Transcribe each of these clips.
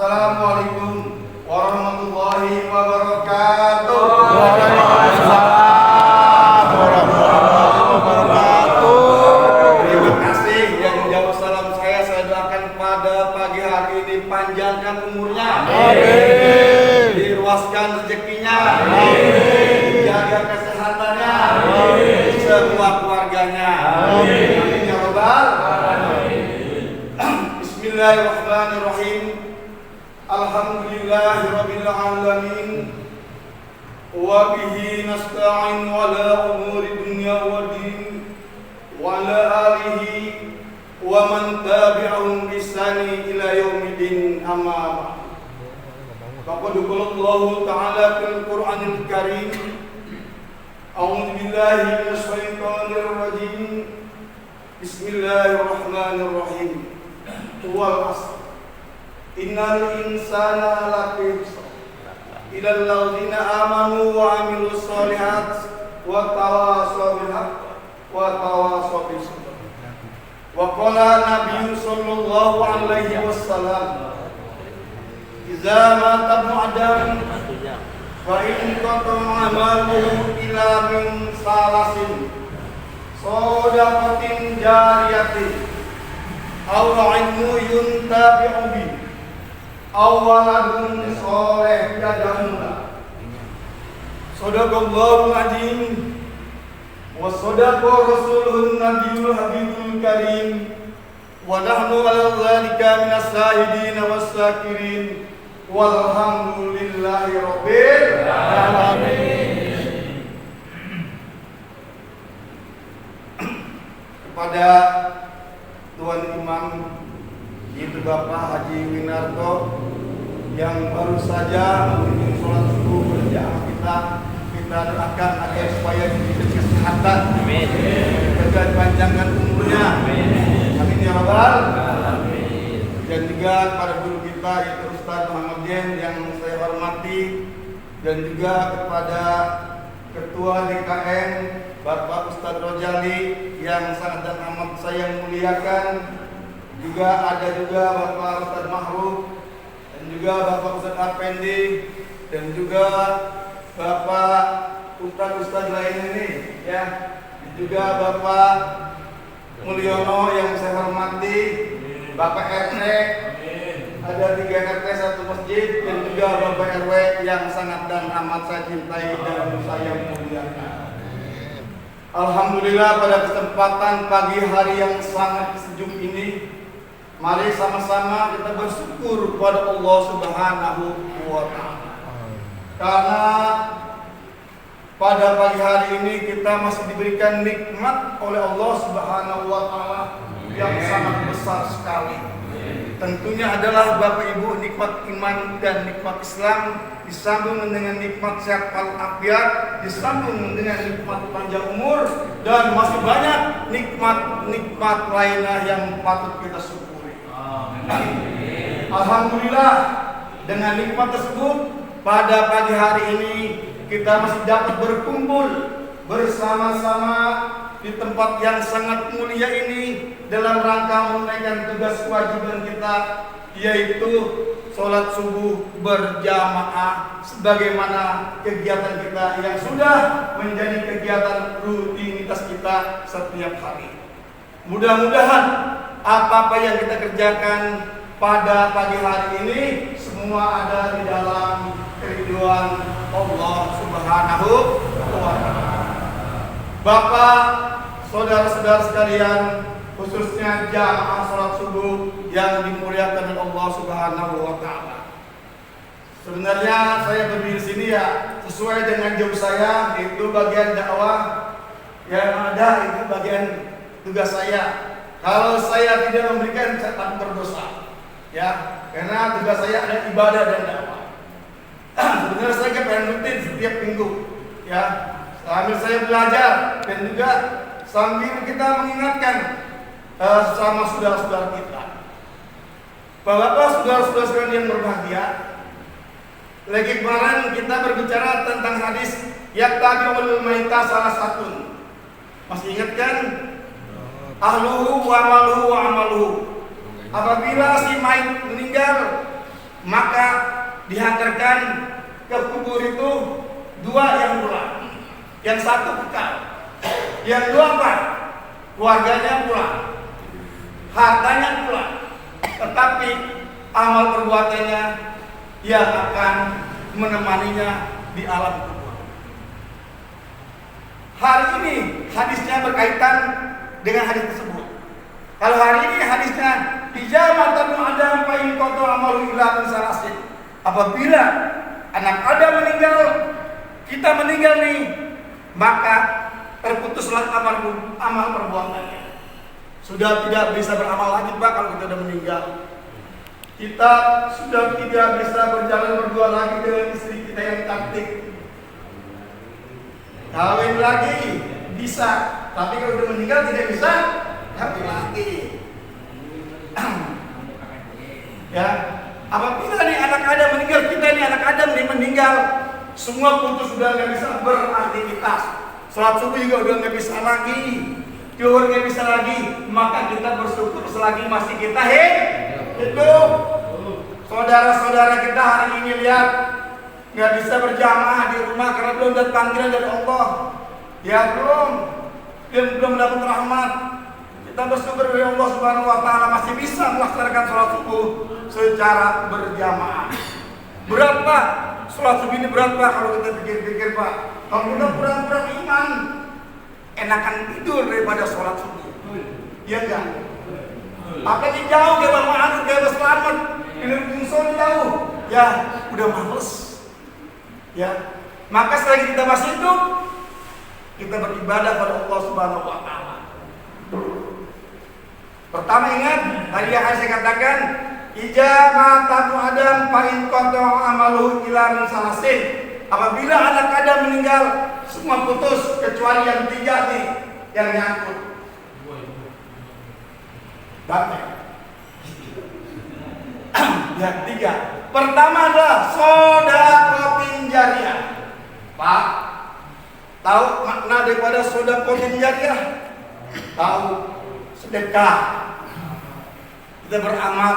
Assalamualaikum warahmatullahi wabarakatuh. Waalaikumsalam warahmatullahi wabarakatuh. Terima kasih yang menjawab salam saya doakan pada pagi hari ini panjangkan umurnya. Amin. Diluaskan rezekinya. Amin. Jaga kesehatannya. Amin. Semua keluarganya. Amin. Amin ya rabbal alamin. Bismillahirrahmanirrahim. Alhamdulillahirabbil alamin. Wa bihi nasta'in ala umuri dunya waddin. Wa ala alihi wa man tabi'ahum bisani ila yaumiddin, amma ba'd. Faqad qala Allah ta'ala fil Qur'anil Karim. A'udzu billahi minasy syaithanir rajim. Bismillahirrahmanirrahim. Wal 'asr. Innal insana lafi khusr. Illa alladzina amanu wa 'amilus shalihat wa tawassaw bil haqq wa tawassaw bis sabr. Wa qala Nabi sallallahu alaihi wasallam, "Idza mata ibnu Adam fa in qata'a amaluhu ila min salasin shadaqatin jariyatin aw 'ilmun yuntafi'u bihi aw waladun shalih yad'u lahu." Shadaqallahul azim wa shadaqa rasuluhun nabiyul habibul karim wa nahnu 'ala dzalika minas shahidin was syakirin walhamdulillahi rabbil alamin. Kepada Tuan Imam yaitu Bapak Haji Winarto yang baru saja memimpin sholat subuh berjamaah kita doakan agar supaya diberi kesehatan, agar panjangkan umurnya, amin ya rabbal alamin. Dan juga para guru kita yaitu Ustaz Muhammad Jen yang saya hormati, dan juga kepada Ketua DKM Bapak Ustadz Rojali yang sangat dan amat saya muliakan. Juga ada juga Bapak Ustadz Mahruf, dan juga Bapak Ustadz Arpendi, dan juga Bapak Ustadz lain ini ya. Dan juga Bapak Mulyono yang saya hormati, Bapak RT, ada 3 RT 1 masjid, dan juga Bapak RW yang sangat dan amat saya cintai dan saya muliakan. Alhamdulillah pada kesempatan pagi hari yang sangat sejuk ini, mari sama-sama kita bersyukur kepada Allah Subhanahu wa Ta'ala. Karena pada pagi hari ini kita masih diberikan nikmat oleh Allah Subhanahu wa Ta'ala yang sangat besar sekali. Tentunya adalah Bapak Ibu nikmat iman dan nikmat Islam, disambung dengan nikmat sehat walafiat, disambung dengan nikmat panjang umur, dan masih banyak nikmat-nikmat lainnya yang patut kita syukuri. Alhamdulillah dengan nikmat tersebut pada pagi hari ini kita masih dapat berkumpul bersama-sama di tempat yang sangat mulia ini dalam rangka menunaikan tugas kewajiban kita, yaitu sholat subuh berjamaah sebagaimana kegiatan kita yang sudah menjadi kegiatan rutinitas kita setiap hari. Mudah-mudahan apa-apa yang kita kerjakan pada pagi hari ini semua ada di dalam keridhaan Allah Subhanahu wa Ta'ala. Bapak, saudara-saudara sekalian, khususnya jamaah sholat subuh yang dimuliakan oleh Allah Subhanahu wa Ta'ala. Sebenarnya saya berdiri di sini ya sesuai dengan job saya, itu bagian dakwah yang ada, itu bagian tugas saya. Kalau saya tidak memberikan, saya takut berdosa, ya, karena tugas saya ada ibadah dan dakwah. Sebenarnya saya pengen rutin setiap minggu, ya. Sambil saya belajar dan juga sambil kita mengingatkan sama saudara-saudara kita. Bapak, saudara-saudara sekalian yang berbahagia, lagi kemarin kita berbicara tentang hadis yattabi'ul maita salah satu. Masih ingat kan? Ahluhu wa amaluhu wa amaluhu. Apabila si mayit meninggal, maka dihantarkan ke kubur itu 2 yang pulang, yang 1 kekal, yang 2 apa? Keluarganya pulang, hartanya pulang, tetapi amal perbuatannya yang akan menemaninya di alam kubur. Hari ini hadisnya berkaitan dengan hadis tersebut. Kalau hari ini hadisnya dijamatan Adam fa in qata amalu illa min salasin. Apabila anak Adam meninggal, kita meninggal nih, maka terputuslah amal perbuatannya. Sudah tidak bisa beramal lagi Pak kalau kita sudah meninggal. Kita sudah tidak bisa berjalan berdua lagi dengan istri kita yang cantik. Kawin lagi bisa, tapi kalau sudah meninggal tidak bisa kawin lagi. Ya, apabila nih anak Adam meninggal, kita nih anak Adam nih meninggal, semua putus, sudah nggak bisa beraktivitas. Sholat subuh juga udah nggak bisa lagi, zuhur nggak bisa lagi, maka kita bersyukur selagi masih kita hidup. Saudara-saudara kita hari ini lihat nggak bisa berjamaah di rumah karena belum dapat panggilan dari Allah. Ya belum dapat rahmat. Kita bersyukur dari Allah Subhanahu Wa Taala masih bisa melaksanakan sholat subuh secara berjamaah. Berapa sholat subuh ini berapa kalau kita pikir-pikir Pak? Kalau udah kurang-kurang iman, enakan tidur daripada sholat subuh. Iya enggak? Apalagi jauh ke Bang Ma'anur, ke Bang Selamat, ini Bungson jauh. Ya, udah males. Ya, maka selagi kita masih hidup, kita beribadah pada Allah Subhanahu Wa Taala. Pertama ingat, tadi yang saya katakan, ijamatu Adam fa in qata amaluhu ila min salasin. Apabila anak Adam meninggal, semua putus kecuali yang 3 nih yang nyangkut. Bapak. Yang 3. Pertama adalah sedekah jariyah. Pak, tahu makna daripada sedekah jariyah? Tahu, sedekah. Kita beramal,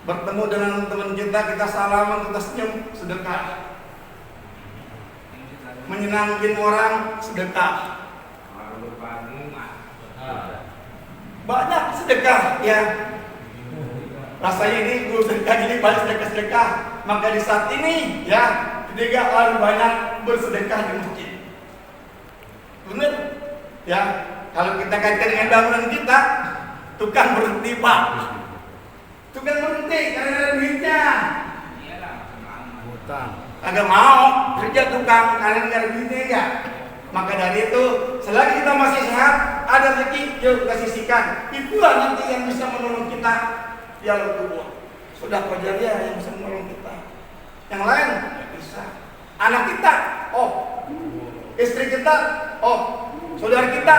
bertemu dengan teman kita salaman, kita senyum, sedekah. Menyenangkan orang, sedekah. Banyak sedekah ya. Rasanya ini guru sedekah ini banyak sedekah. Maka di saat ini ya, ketika orang banyak bersedekah di masjid. Benar? Ya, kalau kita kaitkan dengan bangunan kita, tukang berhenti Pak. Tukang berhenti karena ada duitnya. Agak mau kerja tukang karena nggak ada duitnya ya. Maka dari itu, selagi kita masih sehat, ada rezeki, yuk kita sisihkan. Itulah nanti yang bisa menolong kita di alam kubur. Sudah jariyah yang bisa menolong kita. Yang lain nggak bisa. Anak kita, oh. Istri kita, oh. Saudara kita,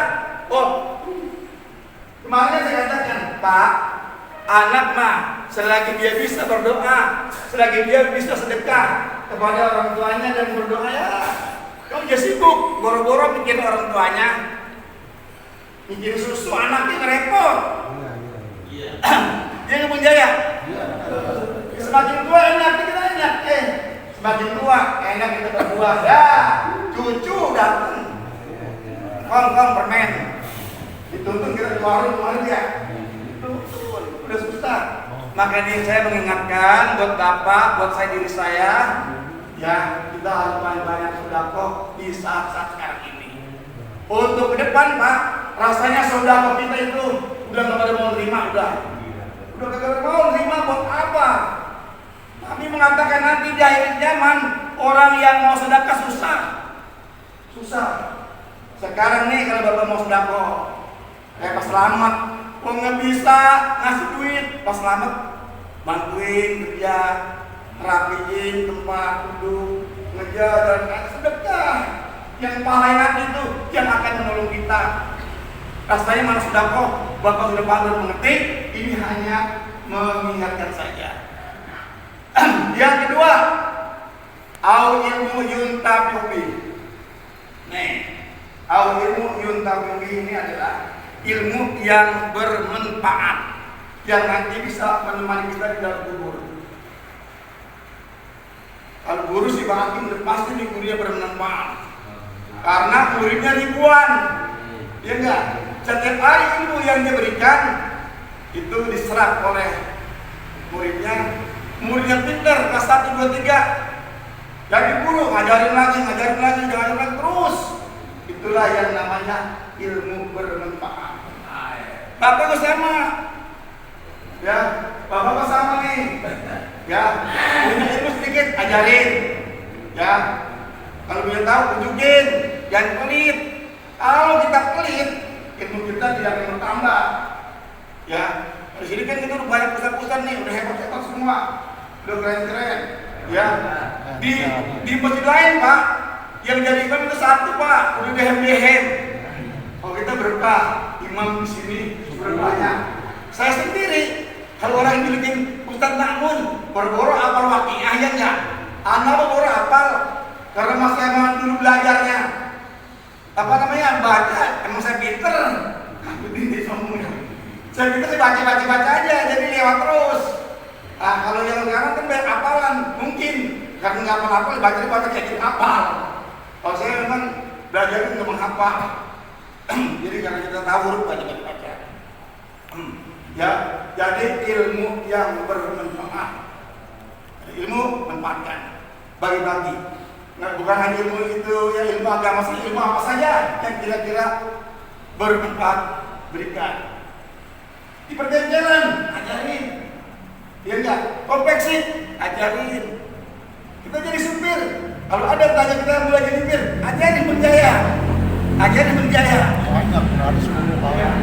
oh. Kemarin saya katakan, Pak, anak mah selagi dia bisa berdoa, selagi dia bisa sedekah kepada orang tuanya dan berdoa ya. Kamu dia sibuk, boro-boro bikin orang tuanya, bikin susu anaknya ngerepot. Dia nggak punya ya. Semakin tua enak kita enak, semakin tua enak kita berdua. Ya, cucu datang, kong permen, dituntun kita di warung ya. Udah susah. Makanya saya mengingatkan buat bapak, buat saya diri saya. Ya, kita harus banyak-banyak sedekah di saat-saat sekarang ini. Untuk ke depan Pak, rasanya sedekah kita itu udah nggak pada mau terima, udah kagak mau terima buat apa? Nabi mengatakan nanti di akhir zaman orang yang mau sedekah susah. Sekarang nih kalau bapak mau sedekah, kayak Pak Selamat, kok nggak bisa ngasih duit, Pak Selamat bantuin kerja. Rapiin tempat duduk, ngejar dan sedekah. Yang paling itu yang akan menolong kita. Rasanya mana sedekah, Bapak sudah pandai mengerti. Ini hanya mengingatkan saja. Yang kedua, au ilmu yuntafi'u. Nih, au ilmu yuntafi'u ini adalah ilmu yang bermanfaat. yang nanti bisa menemani kita di dalam kubur. Kalau guru sih Bang Hakim pasti nih gurunya bermanfaat, karena muridnya ribuan, ya enggak? Setiap hari ilmu yang dia berikan itu diserap oleh muridnya. Muridnya pintar, kelas 1, 2, 3, jadi guru ngajarin lagi terus. Itulah yang namanya ilmu bermanfaat. Bapak sama, ya, bapak sama nih, ya, punya ilmu sedikit ajarin, ya, kalau punya tahu tunjukin, jangan pelit. Kalau kita pelit, ilmu kita tidak akan bertambah, ya. Di sini kan kita udah banyak pusat-pusat nih, udah hebat-hebat semua, udah keren-keren, ya. Di masjid lain Pak, yang jadi imam itu satu Pak, udah dehem-dehem. Kalau kita berkah, imam di sini berbanyak. Saya sendiri, kalau orang yang bikin Ustaz Makmun, boro-boro apal waqiah ya enggak? Anak boro apal, karena masih emang dulu belajarnya. Apa namanya? Baca, emang saya pinter. Begini semuanya. Saya pinter sih baca aja, jadi lewat terus. Nah, kalau yang sekarang kan banyak apalan, mungkin karena nggak hafal, baca kayak gitu hafal. Kalau saya memang belajar nggak menghafal. Jadi karena kita tahu huruf baca. Ya, jadi ilmu yang bermanfaat. Ilmu manfaatkan, bagi-bagi. Nah, bukan hanya ilmu itu, ya ilmu agama saja, ilmu apa saja yang kira-kira bermanfaat berikan. Di perjalanan ajarin, ya enggak? Konveksi ajarin. Kita jadi supir. Kalau ada tanya kita mulai jadi supir, ajarin berjaya. Banyak, harus 10 tahun.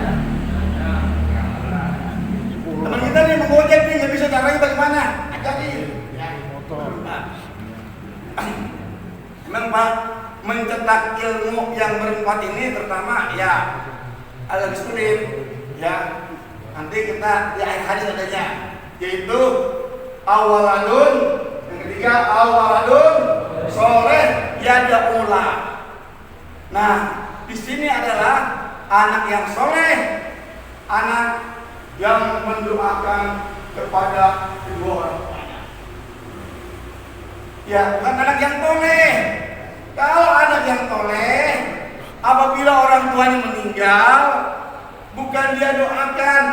Teman kita nih mengojek nih, nggak bisa caranya bagaimana? Ajarin. Motor. Memang Pak, mencetak ilmu yang bermanfaat ini pertama ya agak sulit, ya. Nanti kita di akhir hadis adanya, yaitu awaladun, yang ketiga awaladun soleh yada'ula. Nah, di sini adalah anak yang soleh, anak yang mendoakan kepada kedua orang tuanya. Ya, bukan anak yang toleh. Kalau anak yang toleh, apabila orang tuanya meninggal, bukan dia doakan,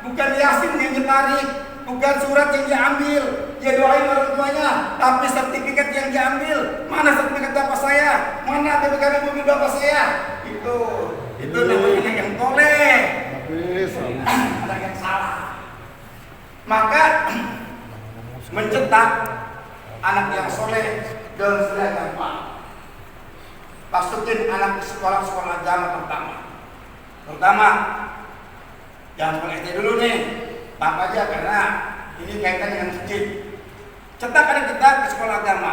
bukan yasin yang ditarik, bukan surat yang diambil, dia doain orang tuanya, tapi sertifikat yang diambil. Mana sertifikat bapak saya? Mana BPKB mobil bapak saya? Itu namanya anak yang toleh. Anak yang salah. Maka mencetak anak yang soleh dan soleh gampang. Masukin anak ke sekolah-sekolah agama pertama jangan sekolah SD dulu nih, Bapak aja, karena ini kaitan dengan masjid. Cetak anak kita ke sekolah agama.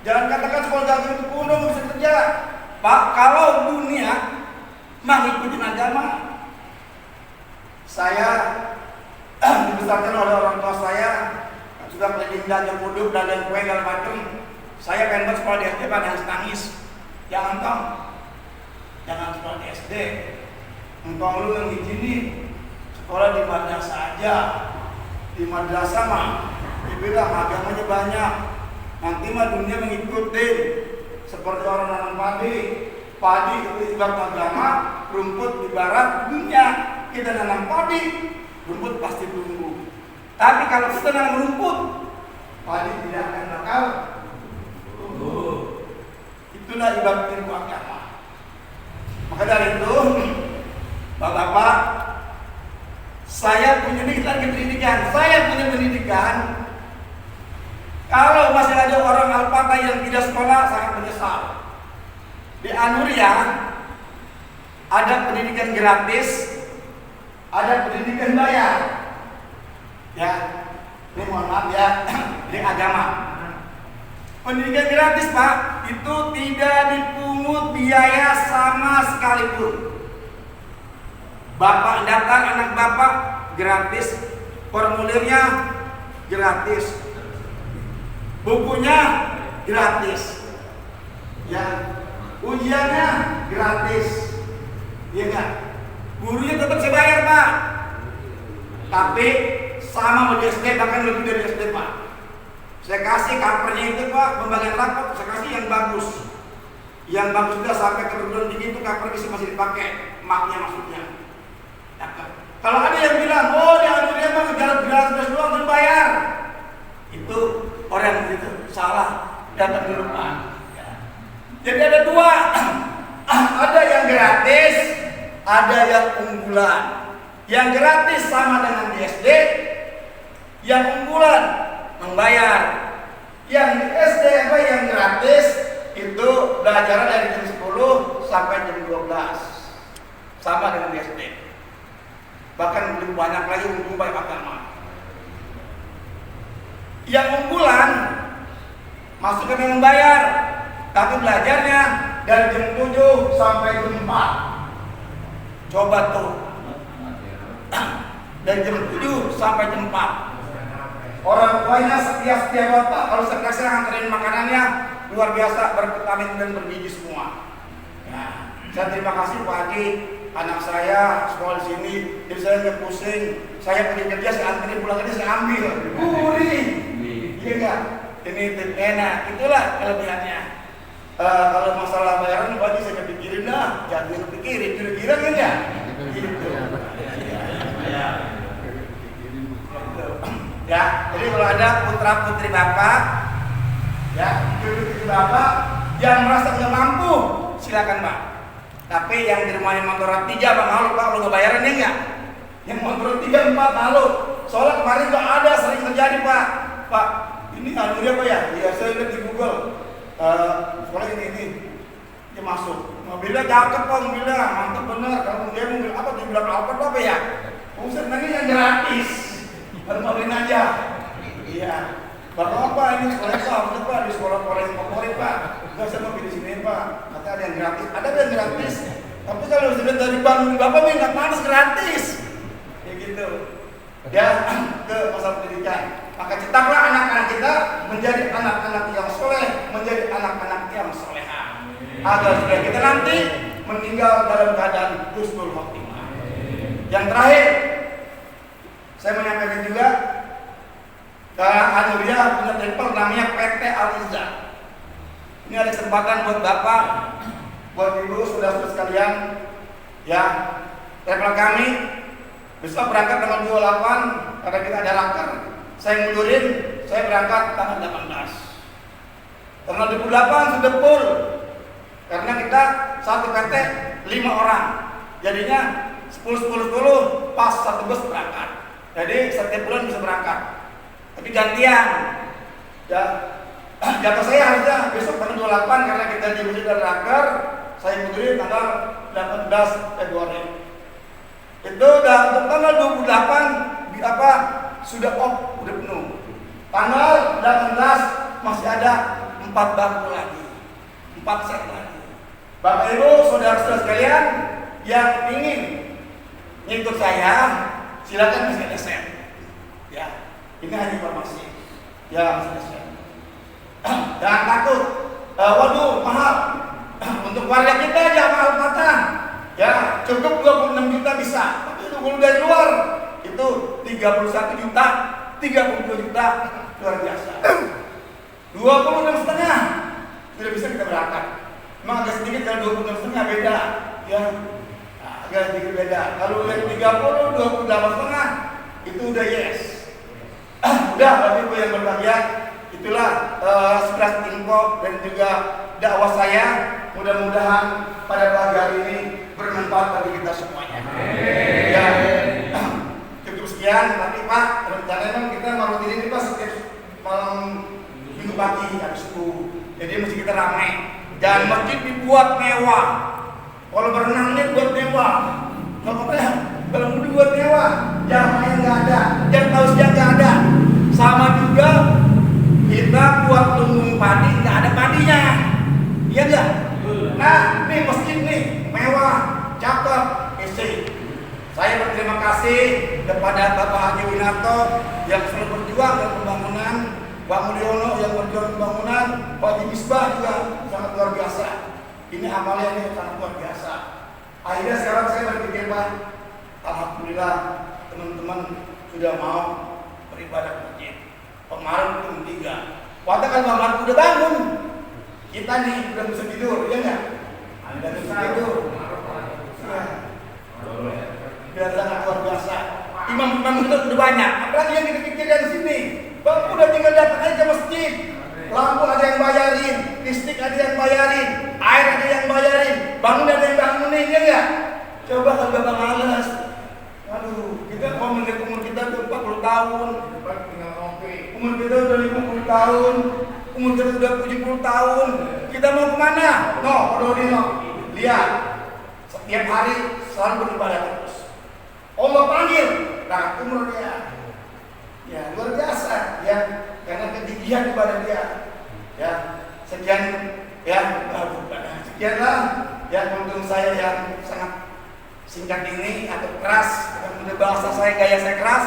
Jangan katakan sekolah agama itu kuno nggak bisa kerja. Pak, kalau dunia mah ngikutin agama. Saya dibesarkan oleh orang tua saya, sudah keliling dagang uduk, dagang kue, segala macam. Saya pengen sekolah di SD, pada nangis. Jangan sekolah di SD. Engkau lu yang izinin sekolah di madrasah aja. Di madrasah mah dibilang agamanya banyak. Nanti mah dunia mengikuti. Seperti orang nanam padi itu ibarat agama, rumput ibarat dunia. Kita nanam padi, rumput pasti tumbuh. Tapi kalau kita nanam rumput, padi tidak akan bakal tumbuh. Itulah ibarat ilmu agama. Maka dari itu, Bapak-bapak, saya punya pendidikan. Kalau masih ada orang Al-Fatah yang tidak sekolah, sangat menyesal. Di Anuria ada pendidikan gratis, ada pendidikan bayar. Ya, ini mohon maaf ya, ini agama. Pendidikan gratis Pak, itu tidak dipungut biaya sama sekalipun. Bapak daftar anak bapak gratis, formulirnya gratis, bukunya gratis, ya, ujiannya gratis, ya enggak? Gurunya tetap saya bayar Pak. Tapi sama di SD, bahkan lebih dari SD Pak. Saya kasih covernya itu Pak, pembagian rapot, saya kasih yang bagus. Yang bagus juga sampai ke perguruan tinggi itu cover masih dipakai, maknya maksudnya. Kalau ada yang bilang, oh dia mah jelas doang dan bayar, itu orang itu salah, dapat dulu Pak. Jadi ada dua, ada yang gratis, ada yang unggulan. Yang gratis sama dengan di SD, yang unggulan membayar. Yang di SD yang gratis itu belajar dari jam 10 sampai jam 12, sama dengan di SD. Bahkan lebih banyak lagi untuk baik agama. Yang unggulan masuk ke yang membayar, tapi belajarnya dari jam 7 sampai jam 4. Coba tuh. Dari jam 7 sampai jam 4. Orang tuanya setia bapak. Kalau saya nganterin makanannya luar biasa, bervitamin dan bergizi semua. Nah, saya terima kasih Pak Haji, anak saya sekolah di sini, jadi saya nggak pusing. Saya pergi kerja, saya anterin pulang kerja, saya ambil. Iya nggak? Ini enak. Itulah kelebihannya. Kalau masalah bayaran Pak Haji saya pikirin lah, jangan pikirin, kira-kira kan ya? Gitu. Ya, jadi kalau ada putra putri bapak, ya, putri bapak yang merasa nggak mampu, silakan Pak. Tapi yang di rumahnya motor 3 Bang malu Pak, kalau nggak bayaran ya nggak? Yang motor 3, 4 malu. Soalnya kemarin nggak ada, sering terjadi Pak. Pak, ini alurnya apa ya? Iya, saya lihat di Google. Soalnya ini dia masuk. Mobilnya cakep Pak, mobilnya mantap bener. Kalau dia mobil apa? Dia bilang apa ya? Usah nanti yang gratis. Baru mobilin aja. Iya. Bapak apa ini sekolah Pak? Di sekolah yang favorit Pak. Nggak saya mau pilih sini Pak. Kata ada yang gratis. Ada yang gratis. Tapi kalau sudah dari bank Bapak nggak panas gratis. Kayak gitu. Ya, ke masalah pendidikan. Maka cetaklah anak-anak kita menjadi anak-anak yang soleh, menjadi anak-anak yang soleha. Agar supaya kita nanti meninggal dalam keadaan husnul khotimah. Yang terakhir, saya menyampaikan juga Anuria punya tempat namanya PT Al-Izzah. Ini ada kesempatan buat Bapak, buat Ibu, saudara-saudara sekalian, ya, travel kami besok berangkat tanggal 28 karena kita ada raker. Saya mundurin, saya berangkat tanggal 18. Tanggal 28 sudah full karena kita satu PT 5 orang, jadinya 10 pas satu bus berangkat. Jadi setiap bulan bisa berangkat. Tapi gantian. Ya, jatuh saya harusnya besok tanggal 28 karena kita di Masjid Al-Raker, saya mundurin tanggal 18 Februari. Itu udah untuk tanggal 28 sudah off, udah penuh. Tanggal 18 masih ada 4 bangku lagi, 4 set lagi. Bapak Ibu, saudara-saudara sekalian yang ingin ngikut saya, silakan bisa SM. Ya, ini hanya informasi. Ya, bisa SM. Jangan takut. Waduh, mahal. Untuk warga kita aja mahal mata. Ya, cukup 26 juta bisa. Tapi kalau dari luar itu 31 juta, 32 juta, luar biasa. 26,5 sudah bisa kita berangkat. Memang agak sedikit kalau 26,5 beda. Ya, agak sedikit beda. Kalau yang 30, 28,5 itu udah yes. Udah, Bapak Ibu yang berbahagia, itulah sekelas info dan juga dakwah saya. Mudah-mudahan pada pagi hari ini bermanfaat bagi kita semuanya. Ya, cukup sekian. Nanti Pak, rencananya kita mau rutin ini Pak setiap malam minggu pagi habis subuh. Jadi mesti kita ramai. Dan masjid dibuat mewah. Kalau berenangnya buat mewah. Kalau dibuat mewah, jamaahnya nggak ada, jam tausiah nggak ada. Sama juga kita buat lumbung padi nggak ada padinya. Iya nggak? Nah, nih masjid nih mewah, cakep, isi. Saya berterima kasih kepada Bapak Haji Winarto yang selalu berjuang dalam pembangunan, Pak Mulyono yang berjuang pembangunan, Pak Haji Misbah juga sangat luar biasa. Ini amalnya ini sangat luar biasa. Akhirnya sekarang saya berpikir Pak, alhamdulillah teman-teman sudah mau beribadah ke masjid. Kemarin jam 3. Katakan Muhammad udah bangun. Kita nih udah bisa tidur, ya enggak? Anda bisa tidur. Ya. Biar sangat luar biasa. Imam-imam kita udah banyak. Apalagi yang kita pikirkan di sini. Bapak udah tinggal datang aja ke masjid. Lampu ada yang bayarin, listrik ada yang bayarin, air ada yang bayarin, bangun ada yang bangunin, ya enggak? Coba kalau Bapak malas. Aduh, kita kalau melihat umur kita udah 40 tahun, umur kita udah 50 tahun, umur kita udah 70 tahun. Kita mau kemana? No, Rodino. Lihat, setiap hari selalu beribadah terus. Allah panggil, nah umur dia. Ya, luar biasa, ya. Karena ketinggian kepada dia, ya. Sekian, ya. Sekianlah, ya. Untuk saya yang sangat singkat ini atau keras, dengan bahasa saya gaya saya keras,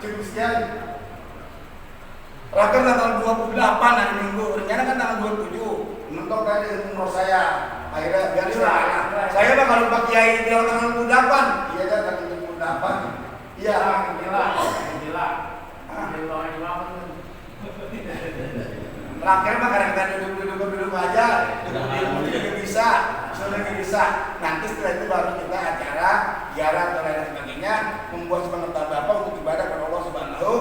cukup sekian. Raker tanggal 28 hari Minggu, rencana kan tanggal 27. Mentok tadi umur saya, akhirnya biarlah. Saya mah kalau Pak Kiai bilang tanggal 28, iya kan tanggal 28. Iya, gila. Raker mah kadang-kadang duduk aja, duduk juga bisa, sudah bisa. Nanti setelah itu baru kita acara ziarah dan lain sebagainya, membuat semangat Bapak untuk ibadah kepada Allah Subhanahu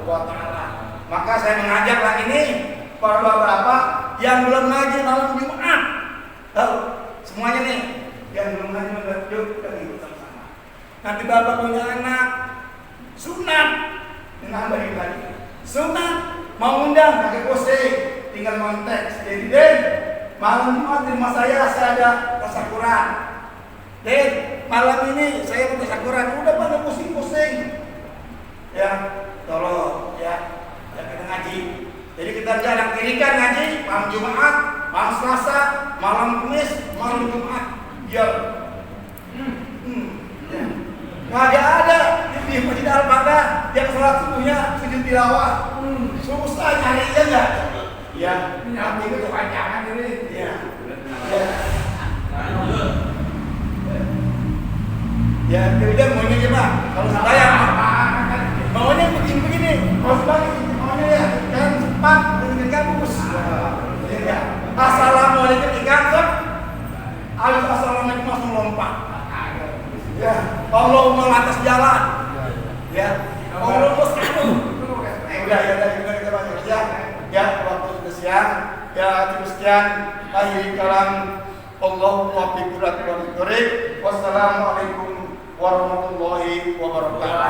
wa Ta'ala. Maka saya mengajak lagi nih para bapak yang belum ngaji malam Jumat. Tahu semuanya nih yang belum ngaji malam Jumat kita ikut sama-sama. Nanti Bapak punya anak sunat, nambahin lagi. Sunat mau undang pakai posting, tinggal konteks. Jadi Den, malam Jumat di rumah saya ada tasyakuran. Den, malam ini saya mau tasyakuran. Udah pada pusing-pusing. Ya, tolong ya. Ya kita ngaji. Jadi kita jarang dirikan ngaji malam Jumat, malam Selasa, malam Kamis, malam Jumat. Ya. Nggak ada di Masjid Al-Fatah yang sholat subuhnya sujud tilawah. Susah nyarinya nggak? Ya. Nanti itu kepanjangan ini. Ya. Ya. Ya, kita maunya gimana? Kalau saya maunya begini. Kalau sebagai maunya ya, jangan cepat dengan kampus. Ya. Assalamualaikum ikan. Alif assalamualaikum langsung lompat. Ya, Allahumma lantas jalan. Ya, Allahumma sekali. Udah kita banyak aja. Ya, waktu sudah siang. Ya, cukup sekian. Akhir kalam. Allahu wabiqulat wa biqurib. Wassalamualaikum warahmatullahi wabarakatuh.